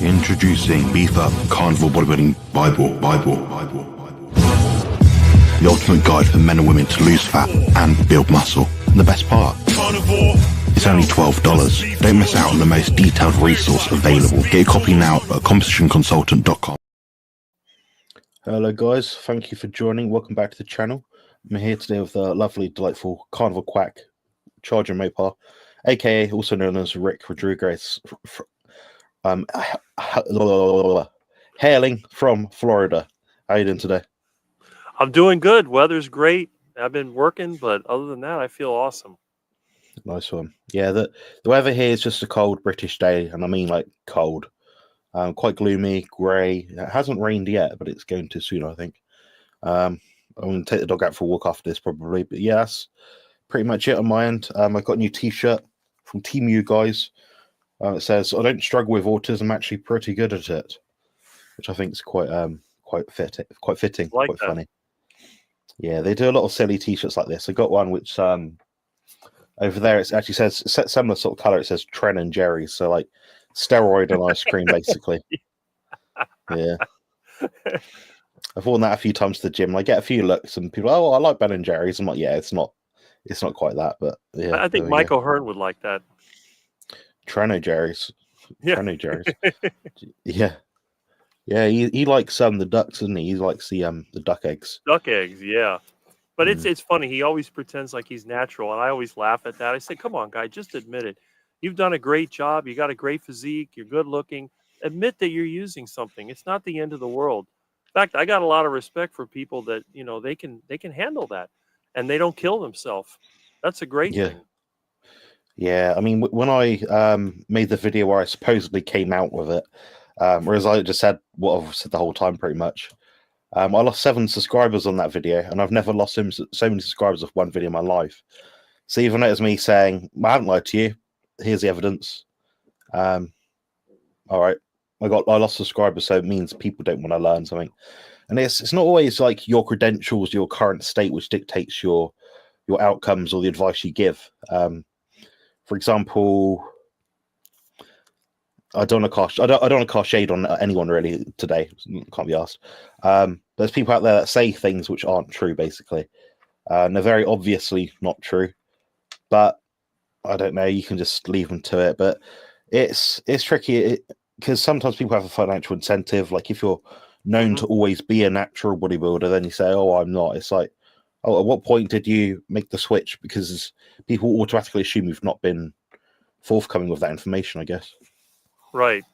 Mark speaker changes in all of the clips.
Speaker 1: Introducing Beef Up Carnivore Bodybuilding Bible. The ultimate guide for men and women to lose fat and build muscle. And the best part, it's only $12. Don't miss out on the most detailed resource available. Get a copy now at compositionconsultant.com.
Speaker 2: Hello guys, thank you for joining. Welcome back to the channel. I'm here today with the lovely, delightful Carnivore Quack, Charger Mopar, aka also known as Rick Rodriguez, hailing from Florida. How are you doing today?
Speaker 3: I'm doing good. Weather's great. I've been working, but other than that, I feel awesome.
Speaker 2: Nice one. Yeah, the weather here is just a cold British day, and I mean like cold. Quite gloomy, grey. It hasn't rained yet, but it's going to soon, I think. I'm going to take the dog out for a walk after this, probably. But yeah, that's pretty much it on my end. I've got a new T-shirt from Team You Guys. It says, "I don't struggle with autism. I'm actually pretty good at it," which I think is quite fitting,
Speaker 3: Like
Speaker 2: quite
Speaker 3: that.
Speaker 2: funny. Yeah, they do a lot of silly T-shirts like this. I got one which over there it actually says similar sort of color. It says Tren and Jerry, so like steroid and ice cream, basically. Yeah, I've worn that a few times to the gym. And I get a few looks, and people, "Oh, I like Ben and Jerry's." I'm like, yeah, it's not quite that, but yeah.
Speaker 3: I think Michael Hearn would like that.
Speaker 2: Treno Jerry's.
Speaker 3: Yeah.
Speaker 2: Treno Jerry's. Yeah. Yeah, he likes the ducks, doesn't he? He likes the duck eggs.
Speaker 3: Duck eggs, yeah. But it's funny. He always pretends like he's natural, and I always laugh at that. I say, "Come on, guy, just admit it. You've done a great job. You got a great physique. You're good looking. Admit that you're using something. It's not the end of the world." In fact, I got a lot of respect for people that they can handle that, and they don't kill themselves. That's a great thing.
Speaker 2: Yeah, I mean, when I made the video where I supposedly came out with it, whereas I just said what I've said the whole time, pretty much. I lost 7 subscribers on that video, and I've never lost so many subscribers of one video in my life. So even though it's me saying, "I haven't lied to you, here's the evidence." All right, I lost subscribers, so it means people don't want to learn something. And it's not always like your credentials, your current state, which dictates your outcomes or the advice you give. For example, I don't want to cast shade on anyone really today. Can't be asked. There's people out there that say things which aren't true, basically. And they're very obviously not true. But I don't know. You can just leave them to it. But it's tricky because sometimes people have a financial incentive. Like if you're known to always be a natural bodybuilder, then you say, "Oh, I'm not." It's like, oh, at what point did you make the switch? Because people automatically assume you've not been forthcoming with that information, I guess.
Speaker 3: Right.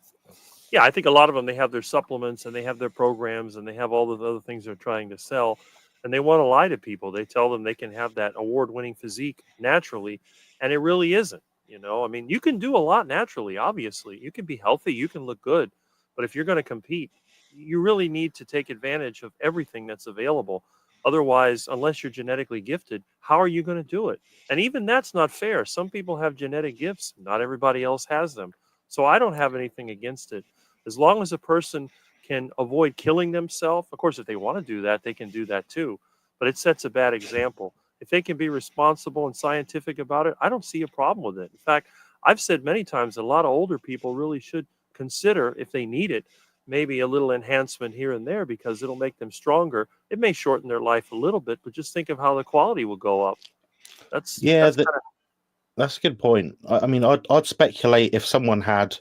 Speaker 3: Yeah, I think a lot of them, they have their supplements and they have their programs and they have all the other things they're trying to sell, and they want to lie to people. They tell them they can have that award-winning physique naturally, and it really isn't. I mean, you can do a lot naturally, obviously. You can be healthy, you can look good, but if you're going to compete, you really need to take advantage of everything that's available. Otherwise, unless you're genetically gifted, how are you going to do it? And even that's not fair. Some people have genetic gifts, not everybody else has them. So I don't have anything against it. As long as a person can avoid killing themselves, of course, if they want to do that, they can do that too. But it sets a bad example. If they can be responsible and scientific about it, I don't see a problem with it. In fact, I've said many times that a lot of older people really should consider, if they need it, maybe a little enhancement here and there because it'll make them stronger. It may shorten their life a little bit, but just think of how the quality will go up. That's
Speaker 2: a good point. I mean, I'd speculate if someone had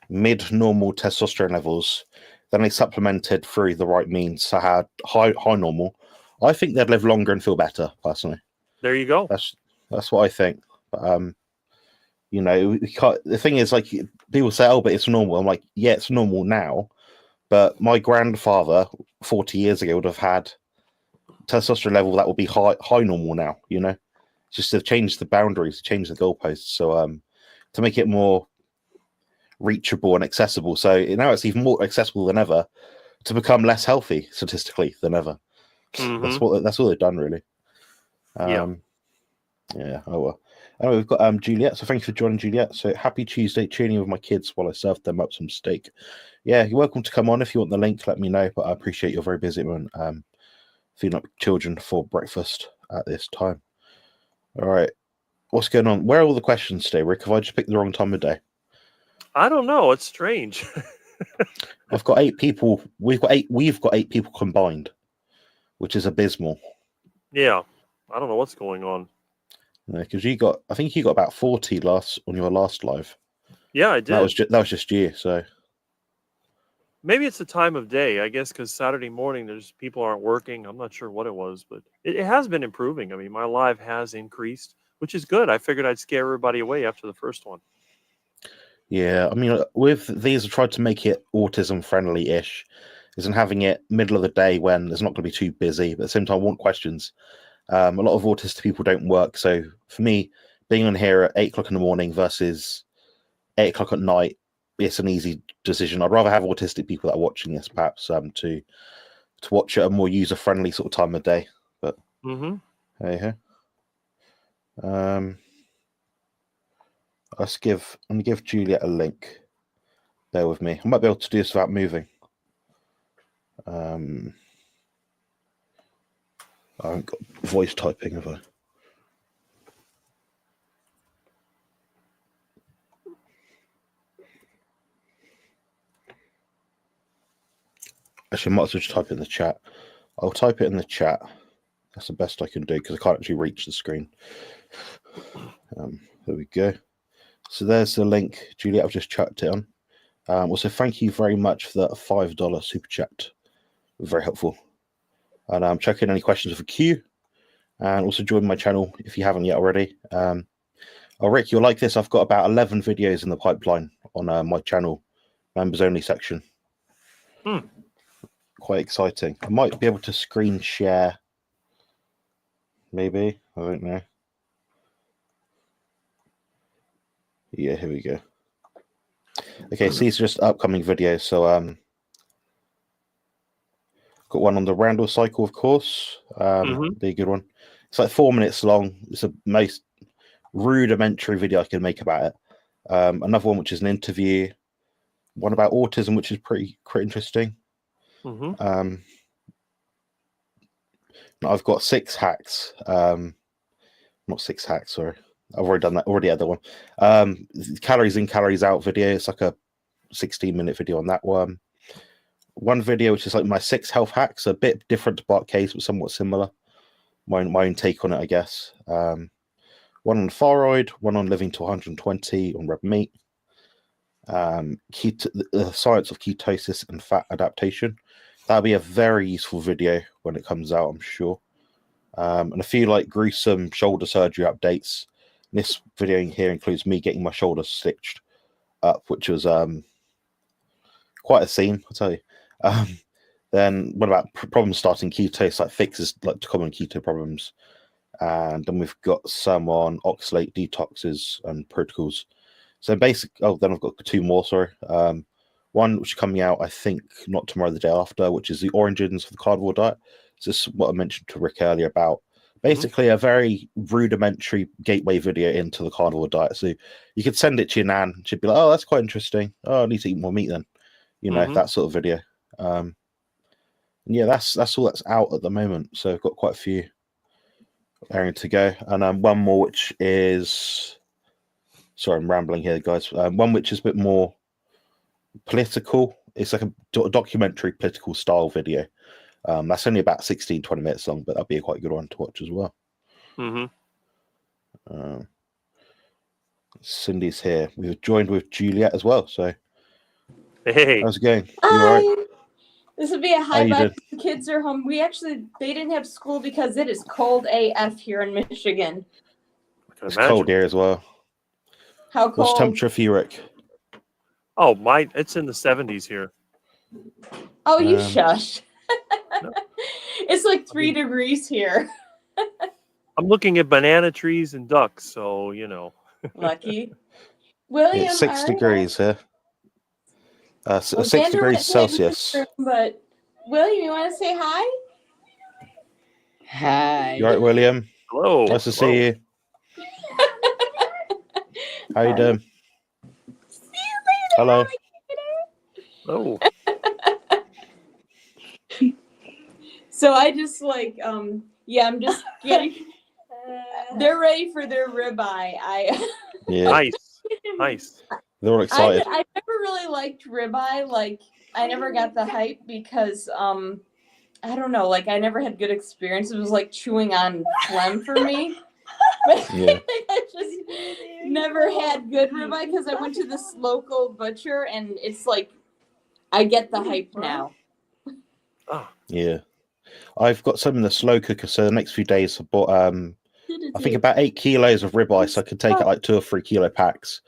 Speaker 2: mid-normal testosterone levels, then they supplemented through the right means, so had high normal, I think they'd live longer and feel better, personally.
Speaker 3: There you go.
Speaker 2: That's what I think. But, the thing is, like, people say, "Oh, but it's normal." I'm like, yeah, it's normal now, but my grandfather 40 years ago would have had testosterone level that would be high normal now, just to change the boundaries, change the goalposts, so to make it more reachable and accessible. So now it's even more accessible than ever to become less healthy statistically than ever. That's what they've done, really. Yeah. Oh well. Anyway, we've got Juliet. So thank you for joining, Juliet. So happy Tuesday, tuning with my kids while I served them up some steak. Yeah, you're welcome to come on. If you want the link, let me know. But I appreciate you're very busy when feeding up children for breakfast at this time. All right. What's going on? Where are all the questions today, Rick? Have I just picked the wrong time of day?
Speaker 3: I don't know. It's strange.
Speaker 2: I've got 8 people. We've got 8 people combined, which is abysmal.
Speaker 3: Yeah, I don't know what's going on.
Speaker 2: Because I think you got about 40 on your last live.
Speaker 3: Yeah, I did.
Speaker 2: That was just you. So
Speaker 3: maybe it's the time of day, I guess, because Saturday morning there's people aren't working. I'm not sure what it was, but it has been improving. I mean, my live has increased, which is good. I figured I'd scare everybody away after the first one.
Speaker 2: yeah, I mean, with these, I tried to make it autism friendly-ish, isn't having it middle of the day when there's not going to be too busy, but at the same time, I want questions. A lot of autistic people don't work, so for me, being on here at 8 o'clock in the morning versus 8 o'clock at night, it's an easy decision. I'd rather have autistic people that are watching this, perhaps, to watch at a more user-friendly sort of time of day. But hey, I'm gonna give Juliet a link. Bear with me. I might be able to do this without moving. I haven't got voice typing, have I? Actually, I might as well just type it in the chat. I'll type it in the chat. That's the best I can do because I can't actually reach the screen. There we go. So there's the link. Juliet, I've just chucked it on. Also, thank you very much for that $5 super chat. Very helpful. And check in any questions for Q. And also join my channel if you haven't yet already. Oh, Rick, you'll like this. I've got about 11 videos in the pipeline on my channel, members only section. Quite exciting. I might be able to screen share. Maybe. I don't know. Yeah, here we go. Okay, so these are just upcoming videos. So got one on the Randall cycle, of course. Be a good one. It's like 4 minutes long. It's the most rudimentary video I can make about it. Another one which is an interview. One about autism, which is pretty interesting. I've got 6 hacks. Not 6 hacks, sorry. I've already done that. Already had that one. Calories in, calories out video. It's like a 16-minute video on that one. One video which is like my 6 health hacks, a bit different to Bart Case, but somewhat similar. My own take on it, I guess. One on thyroid, one on living to 120 on red meat. The science of ketosis and fat adaptation. That'll be a very useful video when it comes out, I'm sure. And a few like gruesome shoulder surgery updates. This video here includes me getting my shoulder stitched up, which was quite a scene, I'll tell you. Then what about problems starting keto, like fixes like common keto problems. And then we've got some on oxalate detoxes and protocols. So then I've got 2 more, sorry. One which is coming out, I think, not tomorrow, the day after, which is the origins of the carnivore diet. This is what I mentioned to Rick earlier about basically a very rudimentary gateway video into the carnivore diet. So you could send it to your nan. She'd be like, oh, that's quite interesting. Oh, I need to eat more meat then. You know, that sort of video. And yeah, that's all that's out at the moment. So I've got quite a few airing to go. And one more, which is... Sorry, I'm rambling here, guys. One which is a bit more political. It's like a documentary political style video. That's only about 16-20 minutes long, but that'll be a quite good one to watch as well. Cindy's here. We've joined with Juliet as well. So,
Speaker 3: hey,
Speaker 2: how's it going?
Speaker 4: Hi.
Speaker 2: You all right?
Speaker 4: This would be a high vibe. The kids are home. They didn't have school because it is cold AF here in Michigan.
Speaker 2: It's cold here as well.
Speaker 4: How cold?
Speaker 2: What's temperature for you, Rick?
Speaker 3: Oh, it's in the 70s here.
Speaker 4: Oh, you shush. It's like 3 degrees here.
Speaker 3: I'm looking at banana trees and ducks, so you know.
Speaker 4: Lucky. William,
Speaker 2: it's 6 degrees here. 6 degrees Celsius.
Speaker 4: Room, but William, you want to say hi?
Speaker 5: Hi.
Speaker 2: You all right, William?
Speaker 3: Hello.
Speaker 2: Nice to see you. How you doing?
Speaker 4: See you later.
Speaker 3: Hello.
Speaker 4: So I just I'm just getting. They're ready for their ribeye.
Speaker 3: Nice.
Speaker 2: They're all excited.
Speaker 4: I never really liked ribeye. Like, I never got the hype because I don't know, like I never had good experience. It was like chewing on phlegm for me.
Speaker 2: Yeah.
Speaker 4: I just never had good ribeye because I went to this local butcher, and it's like I get the hype now.
Speaker 3: Oh.
Speaker 2: Yeah. I've got some in the slow cooker, so the next few days I bought I think about 8 kilos of ribeye, so I could take it like 2 or 3 kilo packs.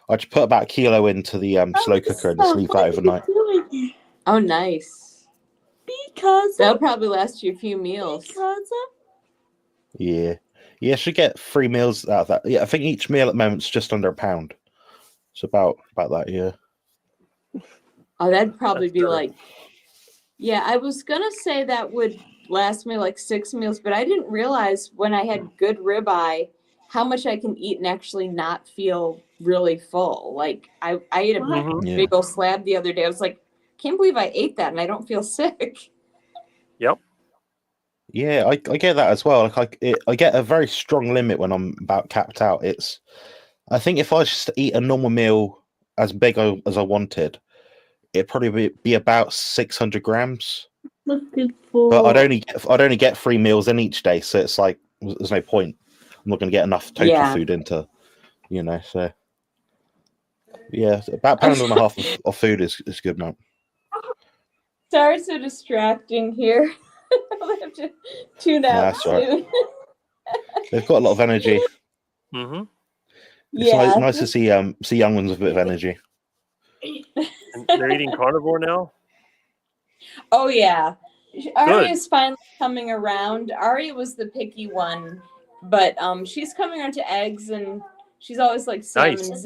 Speaker 2: I just put about a kilo into the slow cooker and just leave that overnight.
Speaker 4: Oh, nice.
Speaker 5: Because
Speaker 4: that'll probably last you a few meals.
Speaker 2: Yeah. Yeah, should get 3 meals out of that. Yeah, I think each meal at the moment is just under £1. So about that, yeah.
Speaker 4: Oh, that'd probably be like, yeah, I was gonna say that would last me like 6 meals, but I didn't realize when I had good ribeye how much I can eat and actually not feel really full. Like I ate a big old slab the other day. I was like, can't believe I ate that and I don't feel sick.
Speaker 3: Yep.
Speaker 2: Yeah, I get that as well. Like I get a very strong limit when I'm about capped out. I think if I was just to eat a normal meal as big as I wanted, it'd probably be about 600 grams. But I'd only get 3 meals in each day, so it's like there's no point. I'm not going to get enough total food into, So yeah, about £1.50 of food is good, man.
Speaker 4: Sorry, so distracting here. I'll have to tune out soon.
Speaker 2: Right. They've got a lot of energy.
Speaker 3: Mm-hmm.
Speaker 2: It's nice to see young ones with a bit of energy.
Speaker 3: And they're eating carnivore now?
Speaker 4: Oh yeah. Ari is finally coming around. Ari was the picky one, but she's coming around to eggs, and she's always like salmon.
Speaker 3: Nice.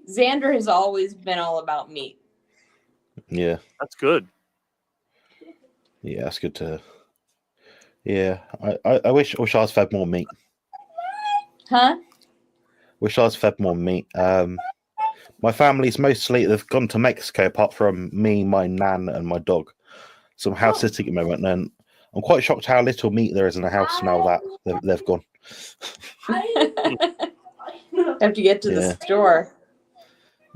Speaker 4: Xander has always been all about meat.
Speaker 2: Yeah.
Speaker 3: That's good.
Speaker 2: Yeah, that's good to. Yeah, I wish I was fed more meat.
Speaker 4: Huh?
Speaker 2: Wish I was fed more meat. My family's mostly they've gone to Mexico, apart from me, my nan, and my dog. So I'm house sitting at the moment, and I'm quite shocked how little meat there is in the house now that they've gone.
Speaker 4: Have to get to the store.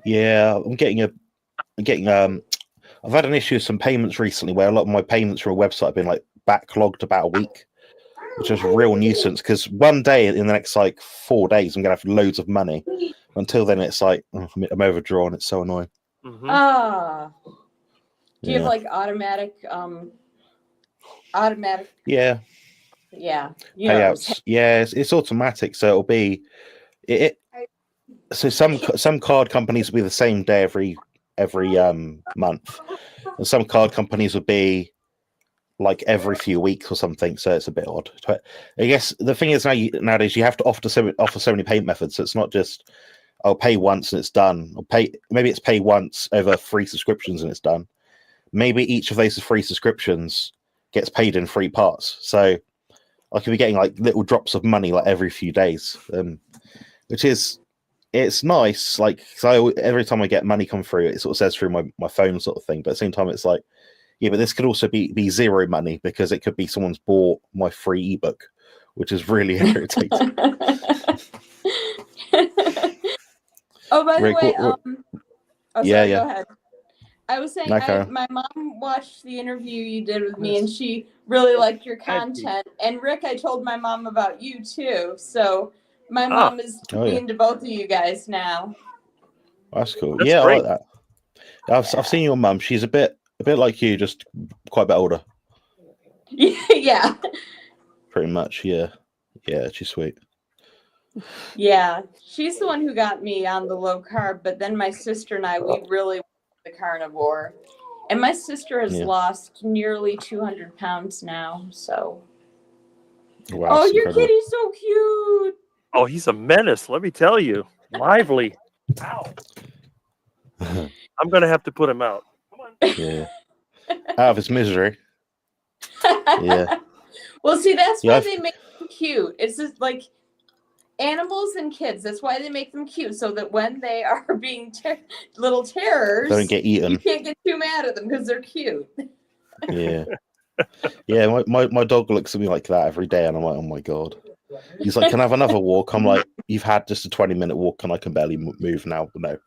Speaker 2: Yeah, I've had an issue with some payments recently where a lot of my payments through a website have been like backlogged about a week, which is a real nuisance because one day in the next like 4 days I'm gonna have loads of money. Until then it's like I'm overdrawn. It's so annoying.
Speaker 4: Mm-hmm. Do you have like automatic
Speaker 2: Yeah payouts? Yeah, it's automatic, so it'll be so some card companies will be the same day every month, and some card companies would be like every few weeks or something, so it's a bit odd. But I guess the thing is nowadays you have to offer so many payment methods, so it's not just I'll pay once and it's done, or maybe it's pay once over 3 subscriptions and it's done. Maybe each of those 3 subscriptions gets paid in 3 parts, so I could be getting like little drops of money like every few days, which is it's nice. Like, so every time I get money come through, it sort of says through my phone sort of thing. But at the same time, it's like, yeah, but this could also be zero money because it could be someone's bought my free ebook, which is really irritating.
Speaker 4: Oh, by the way,
Speaker 2: yeah.
Speaker 4: Go ahead. I was saying, my mom watched the interview you did with me, and she really liked your content. And Rick, I told my mom about you too. So my mom is into both of you guys now.
Speaker 2: That's cool.
Speaker 3: That's
Speaker 2: great.
Speaker 3: I
Speaker 2: like that. I've seen your mum. She's a bit like you, just quite a bit older.
Speaker 4: Yeah.
Speaker 2: Pretty much, yeah. Yeah, she's sweet.
Speaker 4: Yeah, she's the one who got me on the low carb, but then my sister and I, we really the carnivore, and my sister has lost nearly 200 pounds now. So,
Speaker 2: wow,
Speaker 4: your kitty's so cute.
Speaker 3: Oh, he's a menace. Let me tell you, lively. Ow. I'm gonna have to put him out. Come on.
Speaker 2: Yeah, out of his misery. Yeah.
Speaker 4: Well, see, that's why they make them cute. It's just like animals and kids. That's why they make them cute, so that when they are being little terrors,
Speaker 2: they don't get eaten.
Speaker 4: You can't get too mad at them because they're cute.
Speaker 2: Yeah. Yeah, my dog looks at me like that every day, and I'm like, oh my god. He's like, "Can I have another walk?" I'm like, "You've had just a 20-minute walk, and I can barely move now." No,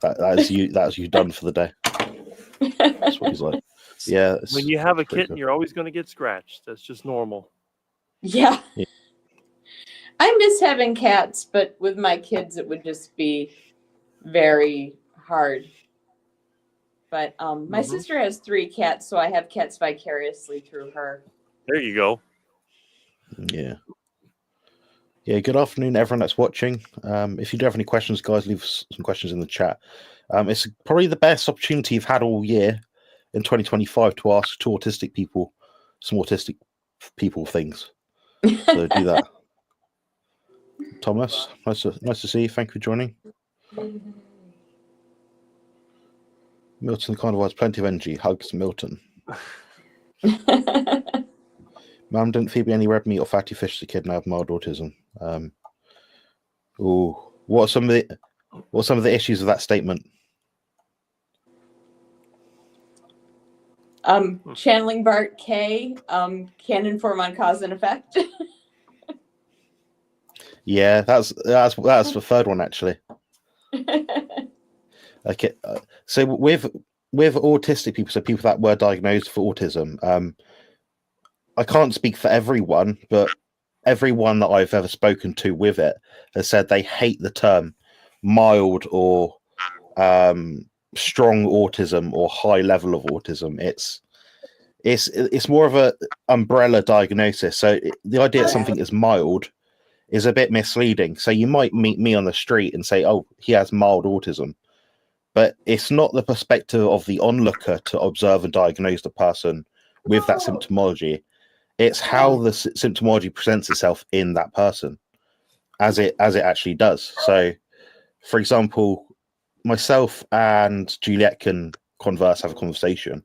Speaker 2: that's you. That's you done for the day. That's what he's like. Yeah.
Speaker 3: When you have a kitten,
Speaker 2: cool.
Speaker 3: you're always going to get scratched. That's just normal.
Speaker 4: Yeah. I miss having cats, but with my kids, it would just be very hard. But my sister has 3 cats, so I have cats vicariously through her.
Speaker 3: There you go.
Speaker 2: Yeah. Yeah. Good afternoon, everyone that's watching. If you do have any questions, guys, leave some questions in the chat. It's probably the best opportunity you've had all year in 2025 to ask two autistic people some autistic people things. So do that. Thomas, nice to see you. Thank you for joining. Milton the Carnivore has plenty of energy. Hugs, Milton. Mum didn't feed me any red meat or fatty fish as a kid, and I have mild autism. What are some of the issues of that statement?
Speaker 4: Channeling Bart K, canon form on cause and effect.
Speaker 2: Yeah, that's the third one actually. Okay, so with autistic people, so people that were diagnosed for autism, I can't speak for everyone, but everyone that I've ever spoken to with it has said they hate the term mild or strong autism or high level of autism. It's more of a umbrella diagnosis. So the idea that something is mild is a bit misleading. So you might meet me on the street and say, "Oh, he has mild autism," but it's not the perspective of the onlooker to observe and diagnose the person with that symptomology. It's how the symptomology presents itself in that person as it actually does. So, for example, myself and Juliet can have a conversation,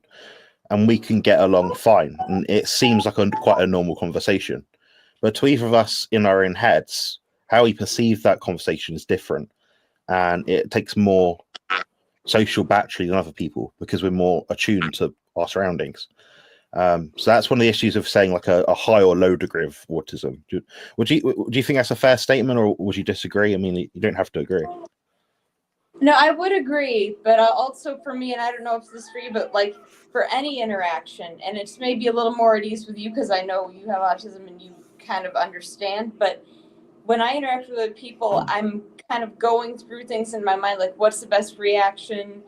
Speaker 2: and we can get along fine. And it seems like quite a normal conversation. But to either of us in our own heads, how we perceive that conversation is different. And it takes more social battery than other people because we're more attuned to our surroundings. So that's one of the issues of saying like a high or low degree of autism. Do you think that's a fair statement, or would you disagree? I mean, you don't have to agree.
Speaker 4: No, I would agree, but also for me, and I don't know if this is for you, but like for any interaction, and it's maybe a little more at ease with you because I know you have autism and you kind of understand, but when I interact with other people, I'm kind of going through things in my mind, like what's the best reaction?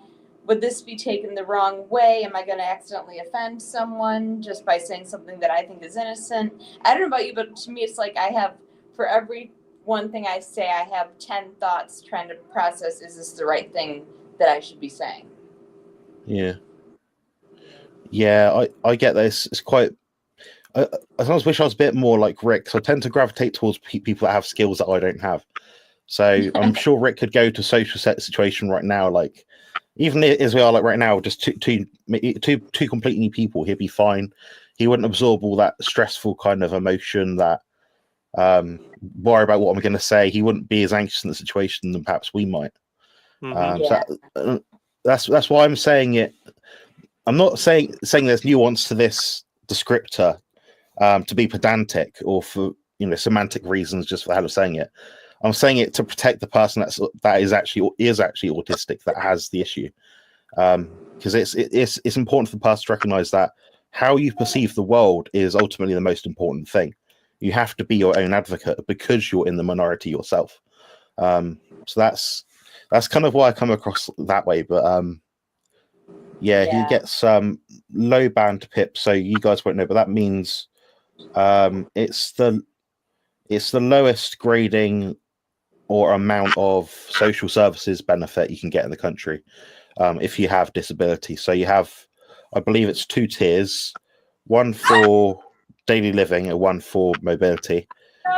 Speaker 4: Would this be taken the wrong way? Am I going to accidentally offend someone just by saying something that I think is innocent? I don't know about you, but to me, it's like I have, for every one thing I say, I have 10 thoughts trying to process, is this the right thing that I should be saying?
Speaker 2: Yeah. Yeah, I get this. It's quite... I sometimes wish I was a bit more like Rick. So I tend to gravitate towards people that have skills that I don't have. So I'm sure Rick could go to a social situation right now, like even as we are like right now, just two completely new people, he'd be fine. He wouldn't absorb all that stressful kind of emotion, that worry about what I'm going to say. He wouldn't be as anxious in the situation than perhaps we might. So that's why I'm saying it. I'm not saying there's nuance to this descriptor to be pedantic or for semantic reasons, just for the hell of saying it. I'm saying it to protect the person that is actually autistic, that has the issue, because it's important for the person to recognize that how you perceive the world is ultimately the most important thing. You have to be your own advocate because you're in the minority yourself. So that's kind of why I come across that way. But he gets low band PIP, so you guys won't know, but that means it's the lowest grading or amount of social services benefit you can get in the country if you have disability. So you have, I believe it's 2 tiers, one for daily living and one for mobility.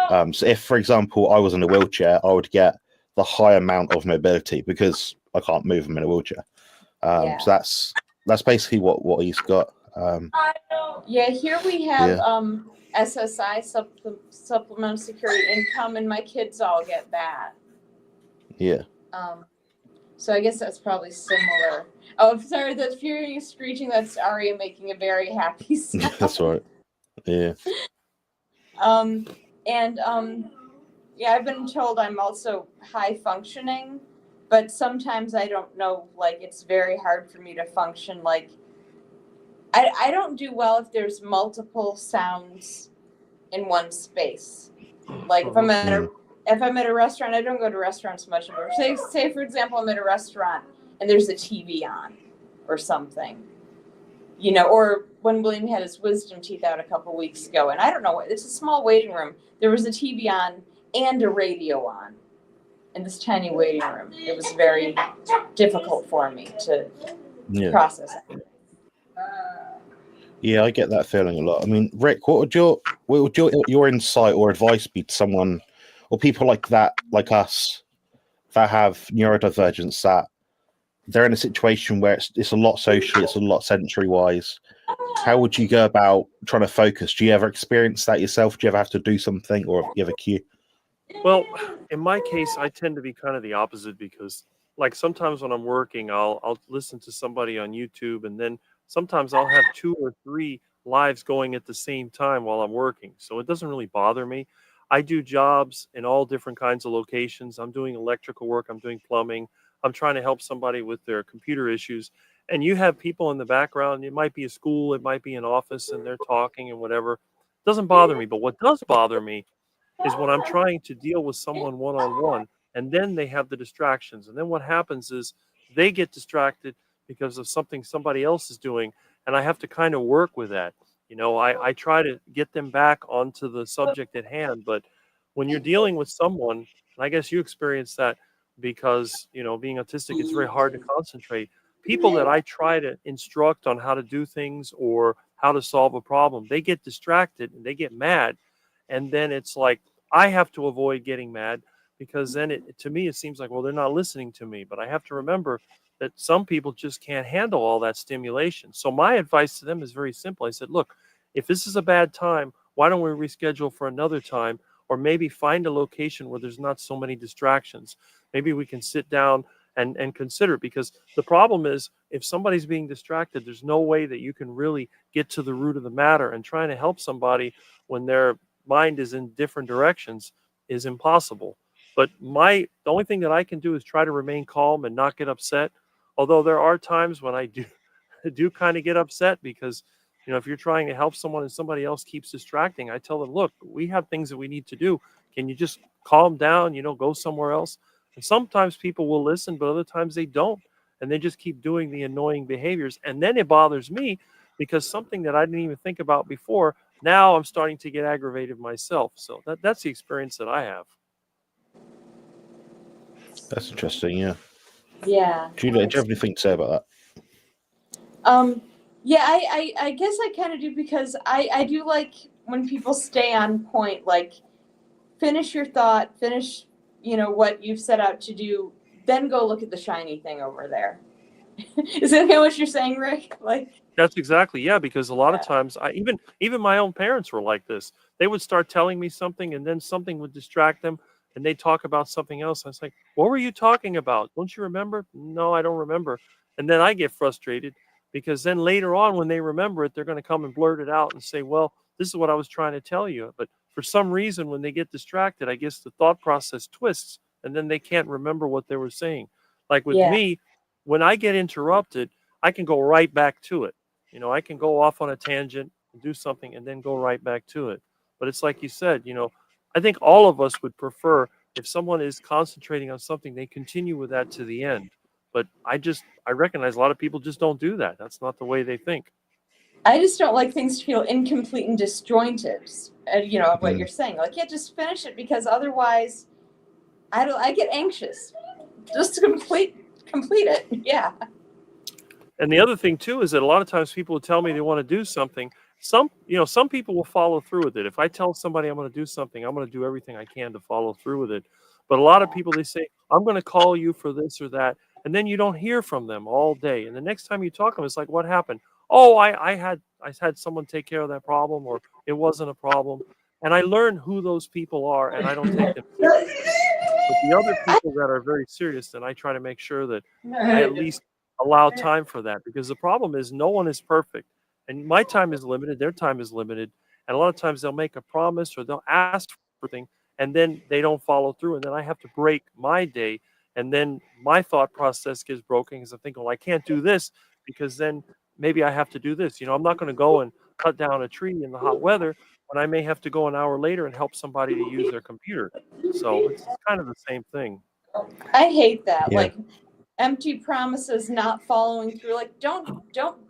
Speaker 2: So if, for example, I was in a wheelchair, I would get the high amount of mobility because I can't move. I'm in a wheelchair. So that's basically what he's got.
Speaker 4: Here we have SSI, supplemental security income, and my kids all get that.
Speaker 2: Yeah.
Speaker 4: So I guess that's probably similar. Oh, sorry, that's furious screeching. That's Aria making a very happy sound.
Speaker 2: That's right. Yeah.
Speaker 4: And yeah, I've been told I'm also high functioning, but sometimes I don't know, like it's very hard for me to function. Like I don't do well if there's multiple sounds in one space. Like if I'm at a restaurant, I don't go to restaurants much anymore. Say for example, I'm at a restaurant and there's a TV on or something, you know, or when William had his wisdom teeth out a couple weeks ago, and I don't know, it's a small waiting room. There was a TV on and a radio on in this tiny waiting room. It was very difficult for me to process it.
Speaker 2: Yeah, I get that feeling a lot. I mean, Rick, what would your insight or advice be to someone or people like that, like us, that have neurodivergence, that they're in a situation where it's a lot socially, it's a lot sensory wise? How would you go about trying to focus? Do you ever experience that yourself? Do you ever have to do something or give a cue?
Speaker 3: Well, in my case, I tend to be kind of the opposite because, like, sometimes when I'm working, I'll listen to somebody on YouTube, and then sometimes I'll have 2 or 3 lives going at the same time while I'm working. So it doesn't really bother me. I do jobs in all different kinds of locations. I'm doing electrical work, I'm doing plumbing, I'm trying to help somebody with their computer issues. And you have people in the background, it might be a school, it might be an office, and they're talking and whatever. It doesn't bother me. But what does bother me is when I'm trying to deal with someone one-on-one, and then they have the distractions. And then what happens is they get distracted because of something somebody else is doing, and I have to kind of work with that. You know, I try to get them back onto the subject at hand, but when you're dealing with someone, and I guess you experience that because, you know, being autistic, it's very hard to concentrate. People that I try to instruct on how to do things or how to solve a problem, they get distracted and they get mad. And then it's like, I have to avoid getting mad because then to me, it seems like, well, they're not listening to me. But I have to remember that some people just can't handle all that stimulation. So my advice to them is very simple. I said, look, if this is a bad time, why don't we reschedule for another time? Or maybe find a location where there's not so many distractions. Maybe we can sit down and consider it, because the problem is if somebody's being distracted, there's no way that you can really get to the root of the matter, and trying to help somebody when their mind is in different directions is impossible. But the only thing that I can do is try to remain calm and not get upset. Although there are times when I do kind of get upset because, you know, if you're trying to help someone and somebody else keeps distracting, I tell them, look, we have things that we need to do. Can you just calm down, you know, go somewhere else? And sometimes people will listen, but other times they don't. And they just keep doing the annoying behaviors. And then it bothers me because something that I didn't even think about before, now I'm starting to get aggravated myself. So that's the experience that I have.
Speaker 2: That's interesting, yeah.
Speaker 4: Yeah.
Speaker 2: Julia, do you have anything to say about
Speaker 4: that? Yeah, I guess I kind of do, because I do like when people stay on point, like finish your thought, finish, you know, what you've set out to do, then go look at the shiny thing over there. Is that what you're saying, Rick? Like,
Speaker 3: that's exactly, yeah, because a lot of times even my own parents were like this. They would start telling me something and then something would distract them and they talk about something else. I was like, what were you talking about? Don't you remember? No, I don't remember. And then I get frustrated because then later on when they remember it, they're going to come and blurt it out and say, well, this is what I was trying to tell you. But for some reason, when they get distracted, I guess the thought process twists and then they can't remember what they were saying. Like with me, when I get interrupted, I can go right back to it. You know, I can go off on a tangent and do something and then go right back to it. But it's like you said, you know, I think all of us would prefer if someone is concentrating on something, they continue with that to the end. But I recognize a lot of people just don't do that. That's not the way they think.
Speaker 4: I just don't like things to feel incomplete and disjointed. You know what you're saying? Like, yeah, just finish it, because otherwise, I get anxious. Just complete it. Yeah.
Speaker 3: And the other thing too is that a lot of times people will tell me they want to do something. Some people will follow through with it. If I tell somebody I'm going to do something, I'm going to do everything I can to follow through with it. But a lot of people, they say, I'm going to call you for this or that. And then you don't hear from them all day. And the next time you talk to them, it's like, what happened? Oh, I had someone take care of that problem, or it wasn't a problem. And I learn who those people are, and I don't take them seriously. But the other people that are very serious, then I try to make sure that I at least allow time for that, because the problem is no one is perfect, and my time is limited, their time is limited, and a lot of times they'll make a promise or they'll ask everything, and then they don't follow through, and then I have to break my day, and then my thought process gets broken because I think, well, I can't do this because then maybe I have to do this. I'm not going to go and cut down a tree in the hot weather when I may have to go an hour later and help somebody to use their computer. So it's kind of the same thing.
Speaker 4: I hate that.
Speaker 2: Yeah.
Speaker 4: Like empty promises, not following through. Like don't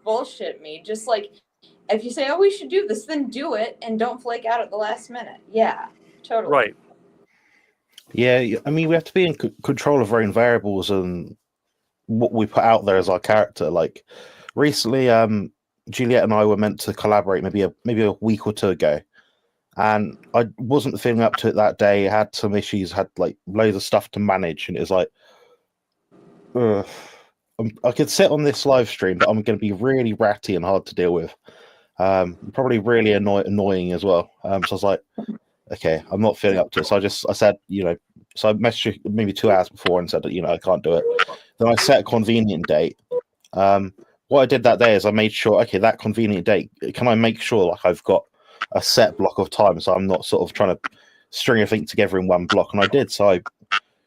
Speaker 4: bullshit me. Just like if you say, oh, we should do this, then do it and don't flake out at the last minute. Yeah, totally.
Speaker 3: Right.
Speaker 2: Yeah, I mean, we have to be in control of our own variables and what we put out there as our character. Like recently, Juliet and I were meant to collaborate maybe a week or two ago, and I wasn't feeling up to it that day. I had some issues, had like loads of stuff to manage, and it was like, ugh. I could sit on this live stream, but I'm going to be really ratty and hard to deal with. Probably really annoying as well. So I was like, okay, I'm not feeling up to it. So I said, so I messaged you maybe 2 hours before and said that, I can't do it. Then I set a convenient date. What I did that day is I made sure, okay, that convenient date, can I make sure like I've got a set block of time so I'm not sort of trying to string everything together in one block? And I did. So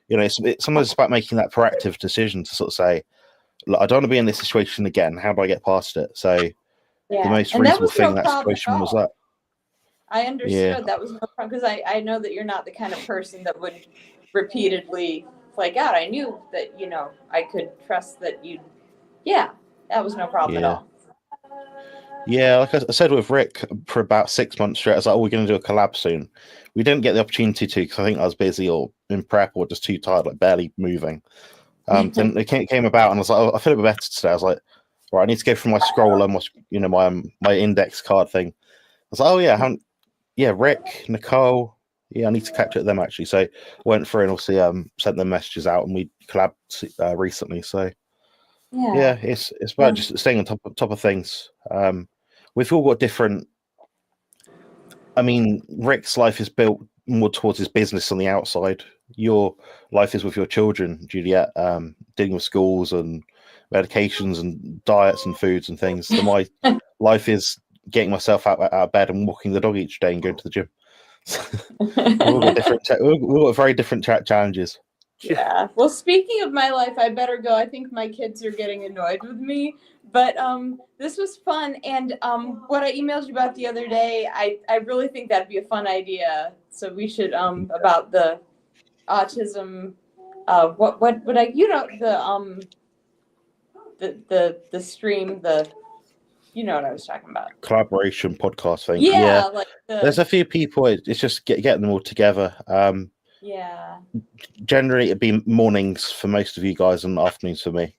Speaker 2: sometimes it's about making that proactive decision to sort of say, look, I don't want to be in this situation again. How do I get past it? So the most reasonable thing in that situation was that.
Speaker 4: I understood that was no problem because I know that you're not the kind of person that would repeatedly flake out. I knew that, I could trust that that was no problem at all.
Speaker 2: Yeah, like I said with Rick for about 6 months straight, I was like, we're going to do a collab soon. We didn't get the opportunity to because I think I was busy or in prep or just too tired, like barely moving. Then it came about and I was like, I feel a bit better today. I was like, right, I need to go through my scroll and my index card thing. I was like, oh yeah, Rick, Nicole, I need to catch up with them actually. So I went through and obviously sent them messages out and we collabed recently. So yeah, it's about just staying on top of things. We've all got different. I mean, Rick's life is built more towards his business on the outside. Your life is with your children, Juliet, dealing with schools and medications and diets and foods and things. So my life is getting myself out of bed and walking the dog each day and going to the gym. We've all got very different challenges.
Speaker 4: Yeah. Well, speaking of my life, I better go. I think my kids are getting annoyed with me. But this was fun. And what I emailed you about the other day, I really think that'd be a fun idea. So we should about the autism. What would I the stream you know what I was talking about.
Speaker 2: Collaboration podcast thing.
Speaker 4: Yeah. Like
Speaker 2: there's a few people. It's just getting them all together.
Speaker 4: Yeah.
Speaker 2: Generally, it'd be mornings for most of you guys and afternoons for me.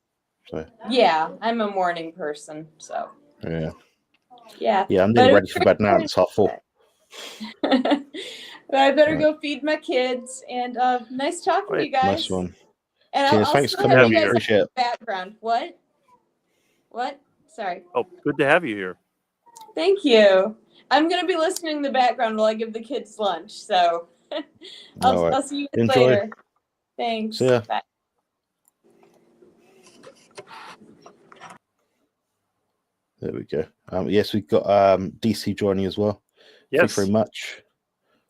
Speaker 2: So.
Speaker 4: Yeah, I'm a morning person, so.
Speaker 2: Yeah.
Speaker 4: Yeah.
Speaker 2: Yeah, I'm nearly ready for bed now. It's 4:30.
Speaker 4: But I better go feed my kids. And nice talking to you guys.
Speaker 2: Nice one.
Speaker 4: And
Speaker 2: Cheers. Thanks for coming on. Appreciate it.
Speaker 4: Background. What? Sorry.
Speaker 3: Oh, good to have you here.
Speaker 4: Thank you. I'm going to be listening in the background while I give the kids lunch. So I'll see you guys later. Thanks.
Speaker 2: See ya.
Speaker 4: Bye.
Speaker 2: There we go. Yes, we've got DC joining as well.
Speaker 3: Yes.
Speaker 2: Thank you very much.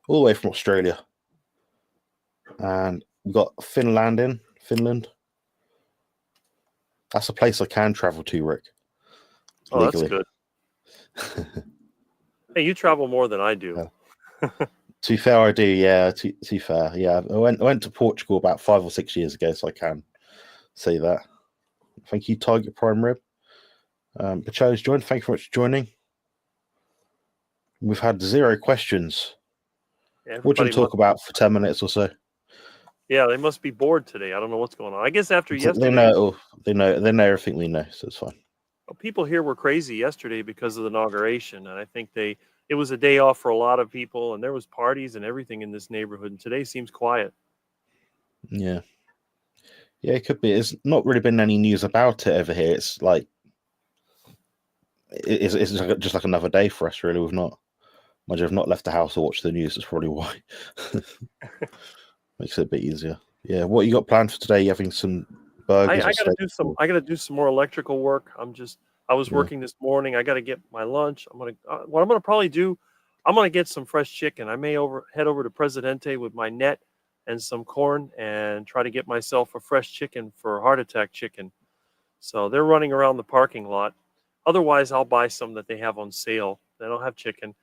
Speaker 2: All the way from Australia. And we've got Finland. That's a place I can travel to, Rick.
Speaker 3: Oh,
Speaker 2: legally.
Speaker 3: That's good. Hey, you travel more than I do.
Speaker 2: To be fair, I do. Yeah, to fair. Yeah, I went to Portugal about 5 or 6 years ago, so I can say that. Thank you, Target Prime Rib. Pacho's joined. Thank you very much for joining. We've had 0 questions. What do you talk about for 10 minutes or so?
Speaker 3: Yeah, they must be bored today. I don't know what's going on. I guess after yesterday,
Speaker 2: they know everything we know, so it's fine.
Speaker 3: Well, people here were crazy yesterday because of the inauguration, and I think it was a day off for a lot of people, and there was parties and everything in this neighborhood. And today seems quiet.
Speaker 2: Yeah, it could be. It's not really been any news about it over here. It's like it's just like another day for us, really. We've not left the house or watched the news. That's probably why. Makes it a bit easier. Yeah. What you got planned for today? You having some burgers?
Speaker 3: I gotta do some more electrical work. I was working this morning. I gotta get my lunch. What I'm gonna probably do, I'm going to get some fresh chicken. I may head over to Presidente with my net and some corn and try to get myself a fresh chicken for Heart Attack Chicken. So they're running around the parking lot. Otherwise, I'll buy some that they have on sale. They don't have chicken.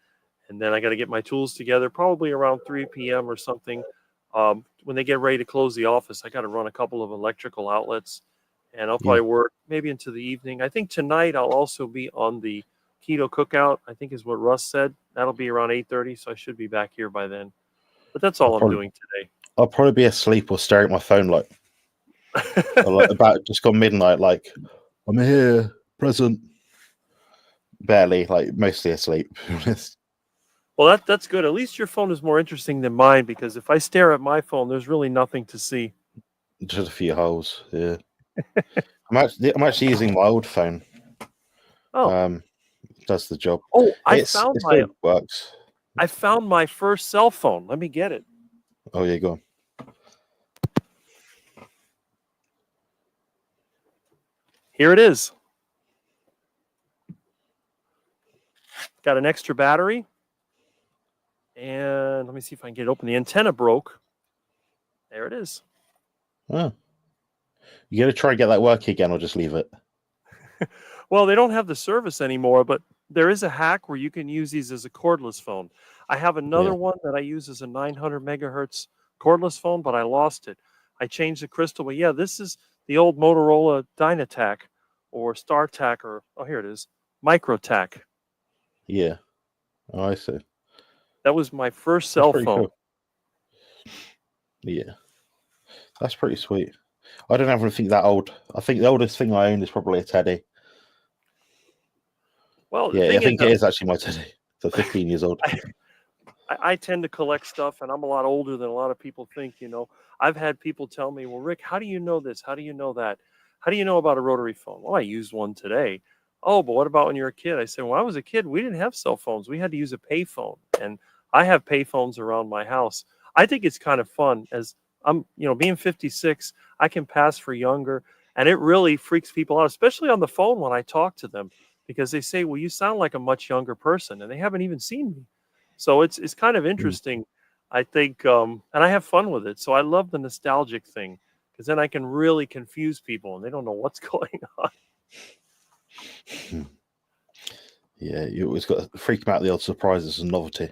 Speaker 3: And then I got to get my tools together probably around 3 p.m. or something. When they get ready to close the office, I got to run a couple of electrical outlets. And I'll probably work maybe into the evening. I think tonight I'll also be on the keto cookout, I think is what Russ said. That'll be around 8:30, so I should be back here by then. But that's all I'm doing today.
Speaker 2: I'll probably be asleep or staring at my phone like about just gone midnight, like I'm here, present. Barely, like mostly asleep, to be honest.
Speaker 3: Well, that's good. At least your phone is more interesting than mine, because if I stare at my phone, there's really nothing to see.
Speaker 2: Just a few holes, yeah. I'm actually using my old phone.
Speaker 3: Oh,
Speaker 2: does the job.
Speaker 3: oh,
Speaker 2: It works.
Speaker 3: I found my first cell phone. Let me get it.
Speaker 2: Oh yeah, go on.
Speaker 3: Here it is. Got an extra battery. And let me see if I can get it open. The antenna broke. There it is.
Speaker 2: Oh. You got to try and get that working again, or just leave it.
Speaker 3: Well, they don't have the service anymore, but there is a hack where you can use these as a cordless phone. I have another one that I use as a 900 megahertz cordless phone, but I lost it. I changed the crystal, but yeah, this is the old Motorola Dynatac or StarTAC, or here it is, MicroTAC.
Speaker 2: Yeah. Oh, I see.
Speaker 3: That was my first cell phone.
Speaker 2: Cool. Yeah. That's pretty sweet. I don't ever think that old. I think the oldest thing I own is probably a Teddy.
Speaker 3: Well,
Speaker 2: yeah, I think it is actually my Teddy. So 15 years old.
Speaker 3: I tend to collect stuff, and I'm a lot older than a lot of people think. I've had people tell me, well, Rick, how do you know this? How do you know that? How do you know about a rotary phone? Well, I used one today. Oh, but what about when you were a kid? I said, when I was a kid, we didn't have cell phones. We had to use a payphone, and I have payphones around my house. I think it's kind of fun. As I'm, being 56, I can pass for younger, and it really freaks people out, especially on the phone when I talk to them, because they say, well, you sound like a much younger person, and they haven't even seen me. So it's kind of interesting, I think, and I have fun with it. So I love the nostalgic thing, because then I can really confuse people, and they don't know what's going on.
Speaker 2: Yeah, you always got to freak them out, the old surprises and novelty.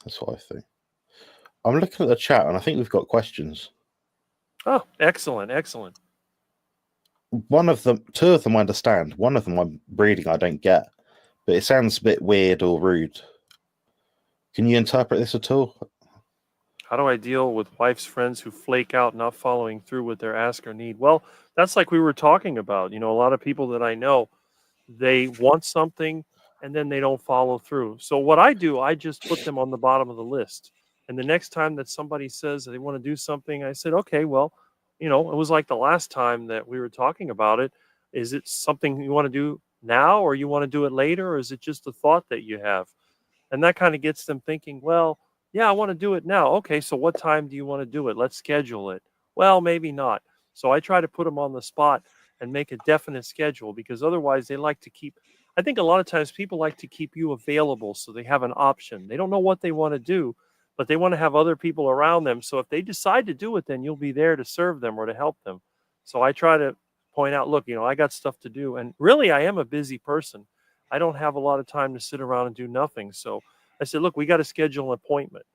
Speaker 2: That's what I think. I'm looking at the chat, and I think we've got questions.
Speaker 3: Oh, excellent, excellent.
Speaker 2: Two of them I understand. One of them I'm reading I don't get, but it sounds a bit weird or rude. Can you interpret this at all?
Speaker 3: How do I deal with wife's friends who flake out, not following through with their ask or need? Well, that's like we were talking about. A lot of people that I know, they want something and then they don't follow through. So what I do, I just put them on the bottom of the list. And the next time that somebody says they want to do something, I said, okay, well, it was like the last time that we were talking about it. Is it something you want to do now, or you want to do it later, or is it just a thought that you have? And that kind of gets them thinking, well, yeah, I want to do it now. Okay, so what time do you want to do it? Let's schedule it. Well, maybe not. So I try to put them on the spot and make a definite schedule, because otherwise they like to keep, I think a lot of times people like to keep you available so they have an option. They don't know what they want to do, but they want to have other people around them. So if they decide to do it, then you'll be there to serve them or to help them. So I try to point out, look, I got stuff to do. And really, I am a busy person. I don't have a lot of time to sit around and do nothing. So I said, look, we got to schedule an appointment.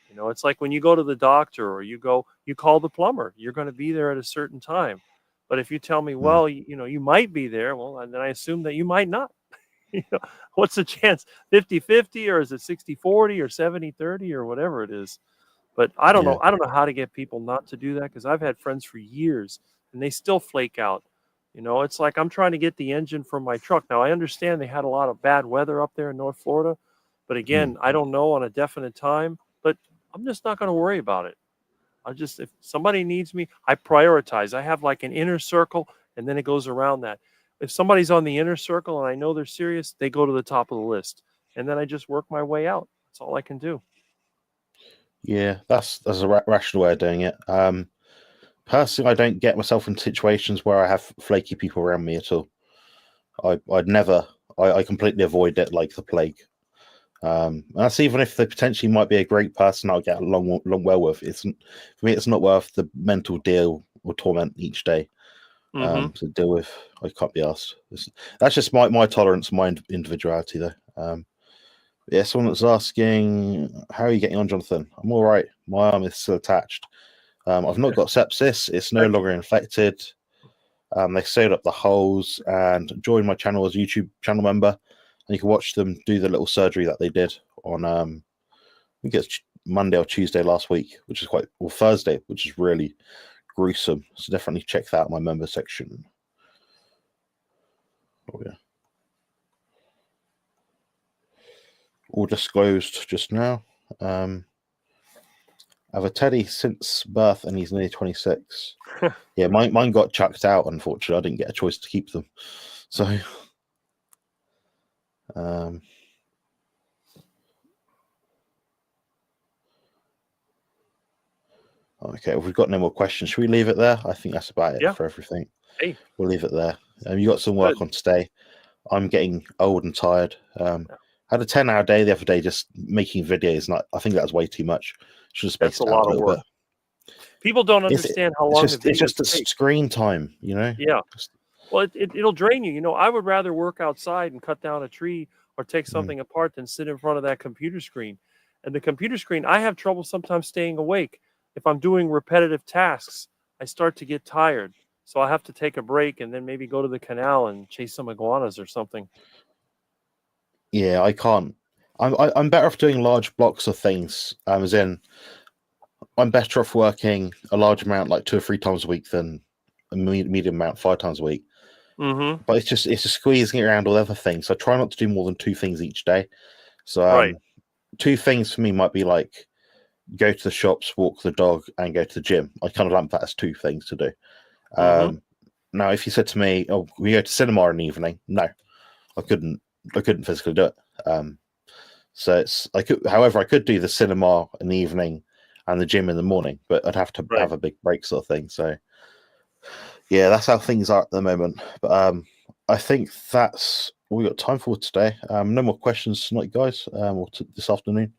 Speaker 3: It's like when you go to the doctor or you call the plumber, you're going to be there at a certain time. But if you tell me, well, you might be there, well, then I assume that you might not. What's the chance? 50-50, or is it 60-40 or 70-30 or whatever it is? But I don't know. I don't know how to get people not to do that, because I've had friends for years and they still flake out. It's like I'm trying to get the engine from my truck. Now, I understand they had a lot of bad weather up there in North Florida, but again, I don't know on a definite time, but I'm just not going to worry about it. If somebody needs me, I prioritize. I have like an inner circle, and then it goes around that. If somebody's on the inner circle and I know they're serious, they go to the top of the list, and then I just work my way out. That's all I can do. Yeah,
Speaker 2: that's a rational way of doing it. Personally, I don't get myself in situations where I have flaky people around me at all. I completely avoid it like the plague. And that's even if they potentially might be a great person I'll get along well with. For me, it's not worth the mental deal or torment each day to deal with. I can't be asked. That's just my tolerance, my individuality, though. Yeah, someone that's asking, how are you getting on, Jonathan? I'm all right. My arm is still attached. I've not got sepsis. It's no longer infected. They sewed up the holes and joined my channel as a YouTube channel member. And you can watch them do the little surgery that they did on, I think it's Monday or Tuesday last week, or Thursday, which is really gruesome. So definitely check that out in my member section. Oh, yeah. All disclosed just now. I have a teddy since birth and he's nearly 26. Yeah, mine got chucked out, unfortunately. I didn't get a choice to keep them. So, okay, if we've got no more questions, should we leave it there? I think that's about it for everything.
Speaker 3: Hey.
Speaker 2: We'll leave it there. You got some work on today. I'm getting old and tired. Had a 10-hour day the other day just making videos, and I think that was way too much. Should have spaced it out a little bit.
Speaker 3: People don't understand how long
Speaker 2: it's just the screen time, you know?
Speaker 3: Yeah. Well, it'll drain you. You know, I would rather work outside and cut down a tree or take something apart than sit in front of that computer screen. And the computer screen, I have trouble sometimes staying awake. If I'm doing repetitive tasks, I start to get tired. So I have to take a break and then maybe go to the canal and chase some iguanas or something.
Speaker 2: Yeah, I can't. I'm better off doing large blocks of things. As in, I'm better off working a large amount, like 2 or 3 times a week, than a medium amount 5 times a week.
Speaker 3: Mm-hmm.
Speaker 2: But it's just squeezing it around all other things. So I try not to do more than 2 things each day. So 2 things for me might be like go to the shops, walk the dog, and go to the gym. I kind of lump that as 2 things to do. Now, if you said to me, "Oh, we go to cinema in the evening," no, I couldn't physically do it. So however, I could do the cinema in the evening and the gym in the morning, but I'd have to have a big break sort of thing. So yeah, that's how things are at the moment. But I think that's all we got time for today. No more questions tonight, guys, or this afternoon.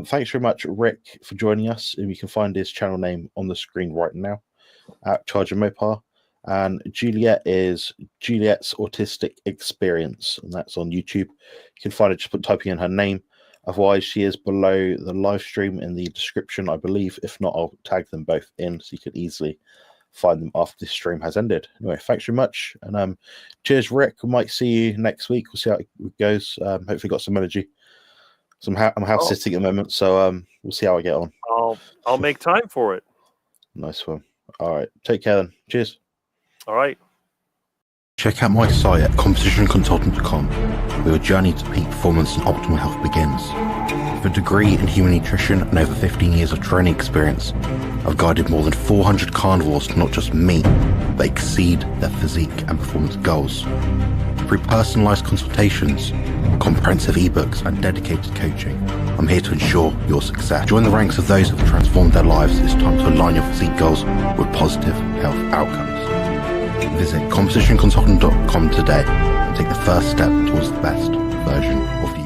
Speaker 2: Thanks very much, Rick, for joining us. And you can find his channel name on the screen right now at Charger Mopar. And Juliet is Juliet's Autistic Experience, and that's on YouTube. You can find it just typing in her name. Otherwise, she is below the live stream in the description, I believe. If not, I'll tag them both in so you can easily find them after this stream has ended. Anyway, thanks very much, and cheers, Rick. We might see you next week. We'll see how it goes. Hopefully, got some energy. So I'm house sitting at the moment, so we'll see how I get on.
Speaker 3: I'll make time for it.
Speaker 2: Nice one. All right, take care then. Cheers.
Speaker 3: All right.
Speaker 1: Check out my site at competitionconsultant.com, where your journey to peak performance and optimal health begins. With a degree in human nutrition and over 15 years of training experience, I've guided more than 400 carnivores to not just meet, but exceed their physique and performance goals. Through personalised consultations, comprehensive ebooks and dedicated coaching, I'm here to ensure your success. Join the ranks of those who have transformed their lives. It's time to align your physique goals with positive health outcomes. Visit competitionconsultant.com today and take the first step towards the best version of you.